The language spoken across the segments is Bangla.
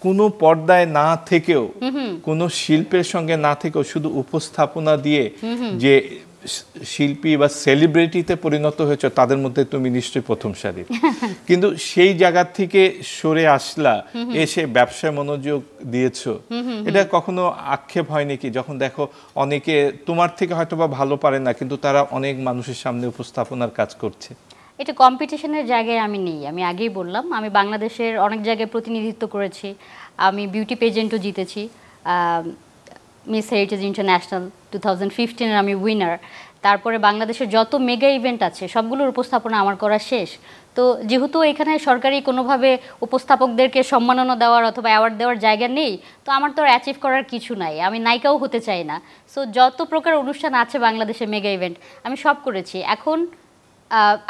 কোনো পর্দায় না থেকেও কোনো শিল্পের সঙ্গে না থেকেও শুধু উপস্থাপনা দিয়ে যে শিল্পী বা সেলিব্রিটিতে পরিণত হয়েছে তাদের মধ্যে তুমি নিশ্চয়ই প্রথম সারির। কিন্তু সেই জায়গা থেকে সরে আসলা, এসে ব্যবসায় মনোযোগ দিয়েছো, এটা কখনো আক্ষেপ হয়নি কি যখন দেখো অনেকে তোমার থেকে হয়তো বা ভালো পারে না কিন্তু তারা অনেক মানুষের সামনে উপস্থাপনার কাজ করছে? এটা কম্পিটিশনের জায়গায় আমি নেই, আমি আগেই বললাম আমি বাংলাদেশের অনেক জায়গায় প্রতিনিধিত্ব করেছি, আমি বিউটি পেজেন্টও জিতেছি, মিস হেরিটেজ ইন্টারন্যাশনাল 2015-এর আমি উইনার। তারপরে বাংলাদেশের যত মেগা ইভেন্ট আছে সবগুলোর উপস্থাপনা আমার করা শেষ। তো যেহেতু এখানে সরকারি কোনোভাবে উপস্থাপকদেরকে সম্মাননা দেওয়ার অথবা অ্যাওয়ার্ড দেওয়ার জায়গা নেই, তো আমার তো আর অ্যাচিভ করার কিছু নাই, আমি নায়িকাও হতে চাই না। সো যত প্রকার অনুষ্ঠান আছে বাংলাদেশে মেগা ইভেন্ট আমি সব করেছি। এখন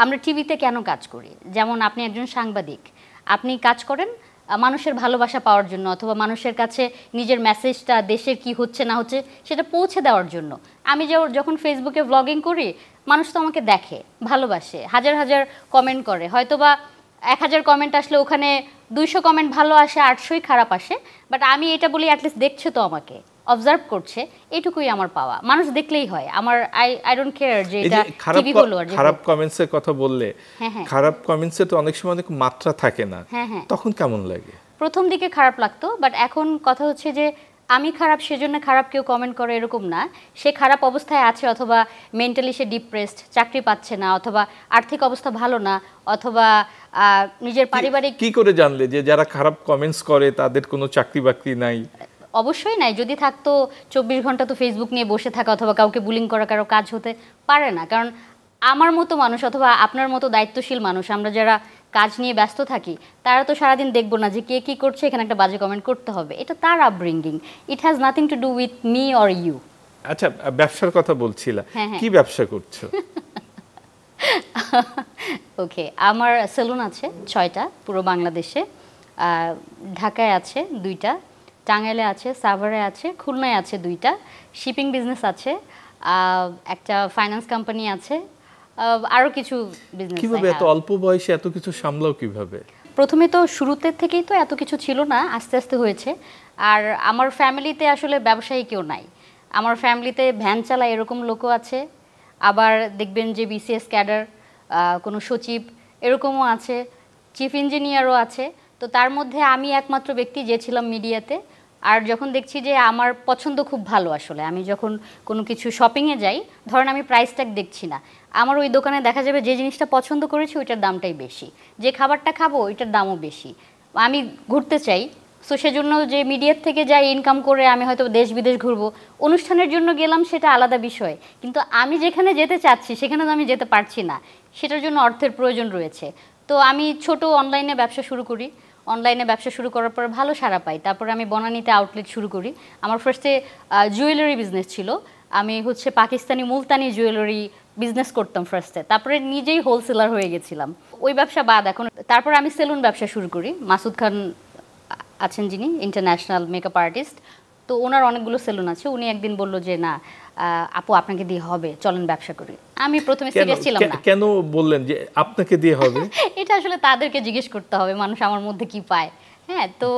আমরা টিভিতে কেন কাজ করি? যেমন আপনি একজন সাংবাদিক, আপনি কাজ করেন মানুষের ভালোবাসা পাওয়ার জন্য অথবা মানুষের কাছে নিজের মেসেজটা দেশের কি হচ্ছে না হচ্ছে সেটা পৌঁছে দেওয়ার জন্য। আমি যখন ফেসবুকে ব্লগিং করি মানুষ তো আমাকে দেখে, ভালোবাসে, হাজার হাজার কমেন্ট করে, হয়তোবা 1000 কমেন্ট আসলে ওখানে 200 কমেন্ট ভালো আসে, 800ই খারাপ আসে, বাট আমি এটা বলি অ্যাটলিস্ট দেখছে তো, আমাকে অবজার্ভ করছে, এটুকুই আমার পাওয়া। মানুষ দেখলেই হয়, আমার আই ডোন্ট কেয়ার যে এটা টিভি হলো। আর খারাপ কমেন্টসের কথা বললে, খারাপ কমেন্টসে তো অনেক সময় অনেক মাত্রা থাকে না, তখন কেমন লাগে? প্রথম দিকে খারাপ লাগতো, বাট এখন কথা হচ্ছে যে আমি খারাপ সেজন্য খারাপ কেউ কমেন্ট করে এরকম না, সে খারাপ অবস্থায় আছে অথবা মেন্টালি সে ডিপ্রেসড, চাকরি পাচ্ছে না অথবা আর্থিক অবস্থা ভালো না অথবা নিজের পারিবারিক। কি করে জানলে যে যারা খারাপ কমেন্টস করে তাদের কোনো চাকরি বাকরি নাই? অবশ্যই নাই, যদি থাকতো 24 ঘন্টা তো ফেসবুক নিয়ে বসে থাকা অথবা কাউকে বুলিং করা কারো কাজ হতে পারে না। কারণ আমার মতো মানুষ অথবা আপনার মতো দায়িত্বশীল মানুষ, আমরা যারা কাজ নিয়ে ব্যস্ত থাকি তারা তো সারাদিন দেখবো না যে কে কী করছে, এখানে একটা বাজে কমেন্ট করতে হবে, এটা তার upbringing, it has nothing to do with me or you. আচ্ছা, ব্যবসার কথা বলছিলা, কি ব্যবসা করছো? ওকে, আমার সেলুন আছে 6টা পুরো বাংলাদেশে, ঢাকায় আছে 2টা, টাঙ্গাইলে আছে, সাভারে আছে, খুলনায় আছে 2টা, শিপিং বিজনেস আছে, একটা ফাইন্যান্স কোম্পানি আছে, আরও কিছু বিজনেস। কিভাবে এত অল্প বয়সে এত কিছু সামলাও কিভাবে? প্রথমে তো শুরুতে থেকেই তো এত কিছু ছিল না, আস্তে আস্তে হয়েছে। আর আমার ফ্যামিলিতে আসলে ব্যবসায়ী কেউ নাই, আমার ফ্যামিলিতে ভ্যান চালায় এরকম লোকও আছে, আবার দেখবেন যে বিসিএস ক্যাডার কোনো সচিব এরকমও আছে, চিফ ইঞ্জিনিয়ারও আছে। তো তার মধ্যে আমি একমাত্র ব্যক্তি যে ছিলাম মিডিয়াতে। আর যখন দেখছি যে আমার পছন্দ খুব ভালো, আসলে আমি যখন কোনো কিছু শপিংয়ে যাই, ধরেন আমি প্রাইস ট্যাগ দেখছি না, আমার ওই দোকানে দেখা যাবে যে জিনিসটা পছন্দ করেছি ওইটার দামটাই বেশি, যে খাবারটা খাবো ওইটার দামও বেশি। আমি ঘুরতে চাই, সো সেজন্য যে মিডিয়ার থেকে যাই ইনকাম করে আমি হয়তো দেশ বিদেশ ঘুরবো, অনুষ্ঠানের জন্য গেলাম সেটা আলাদা বিষয়, কিন্তু আমি যেখানে যেতে চাচ্ছি সেখানে তো আমি যেতে পারছি না, সেটার জন্য অর্থের প্রয়োজন রয়েছে। তো আমি ছোট অনলাইনে ব্যবসা শুরু করি, অনলাইনে ব্যবসা শুরু করার পর ভালো সাড়া পাই, তারপরে আমি বনানীতে আউটলেট শুরু করি। আমার ফার্স্টে জুয়েলারি বিজনেস ছিল, আমি পাকিস্তানি মুলতানি জুয়েলারি বিজনেস করতাম ফার্স্টে, তারপরে নিজেই হোলসেলার হয়ে গেছিলাম। ওই ব্যবসা বাদ এখন তারপরে আমি সেলুন ব্যবসা শুরু করি। মাসুদ খান আছেন যিনি ইন্টারন্যাশনাল মেকআপ আর্টিস্ট, তো ওনার অনেকগুলো সেলুন আছে, উনি একদিন বলল যে না আপু আপনাকে দিয়ে হবে, চলেন ব্যবসা করি। আমি প্রথমে সিরিয়াস ছিলাম না। কেন বললেন যে আপনাকে দিয়ে হবে? এটা আসলে তাদেরকে জিজ্ঞেস করতে হবে মানুষ আমার মধ্যে কি পায়। হ্যাঁ, তো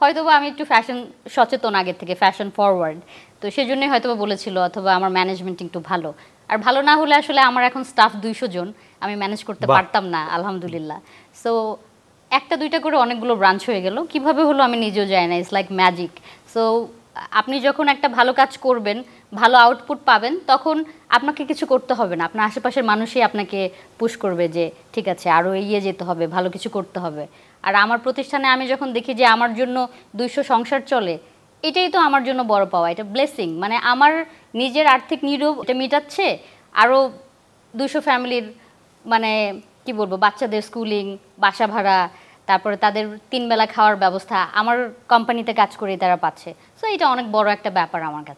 হয়তোবা আমি একটু ফ্যাশন সচেতন আগের থেকে, ফ্যাশন ফরওয়ার্ড, তো সেজন্যই হয়তোবা বলেছিল, অথবা আমার ম্যানেজমেন্ট একটু ভালো। আর ভালো না হলে আসলে আমার এখন স্টাফ 200 জন, আমি ম্যানেজ করতে পারতাম না আলহামদুলিল্লাহ। সো একটা দুইটা করে অনেকগুলো ব্রাঞ্চ হয়ে গেল, কিভাবে হলো আমি নিজেও জানি না, ইটস লাইক ম্যাজিক। সো আপনি যখন একটা ভালো কাজ করবেন, ভালো আউটপুট পাবেন, তখন আপনাকে কিছু করতে হবে না, আপনার আশেপাশের মানুষই আপনাকে পুশ করবে যে ঠিক আছে আরও এগিয়ে যেতে হবে, ভালো কিছু করতে হবে। আর আমার প্রতিষ্ঠানে আমি যখন দেখি যে আমার জন্য 200 সংসার চলে, এটাই তো আমার জন্য বড় পাওয়া, এটা ব্লেসিং। মানে আমার নিজের আর্থিক নিডও এটা মেটাচ্ছে, আরও 200 ফ্যামিলির মানে কি বলবো, বাচ্চাদের স্কুলিং, বাসা ভাড়া, তারপরে তাদের 3 বেলা খাওয়ার ব্যবস্থা আমার কোম্পানিতে কাজ করে তারা পাচ্ছে। সো এটা অনেক বড় একটা ব্যাপার আমার কাছে।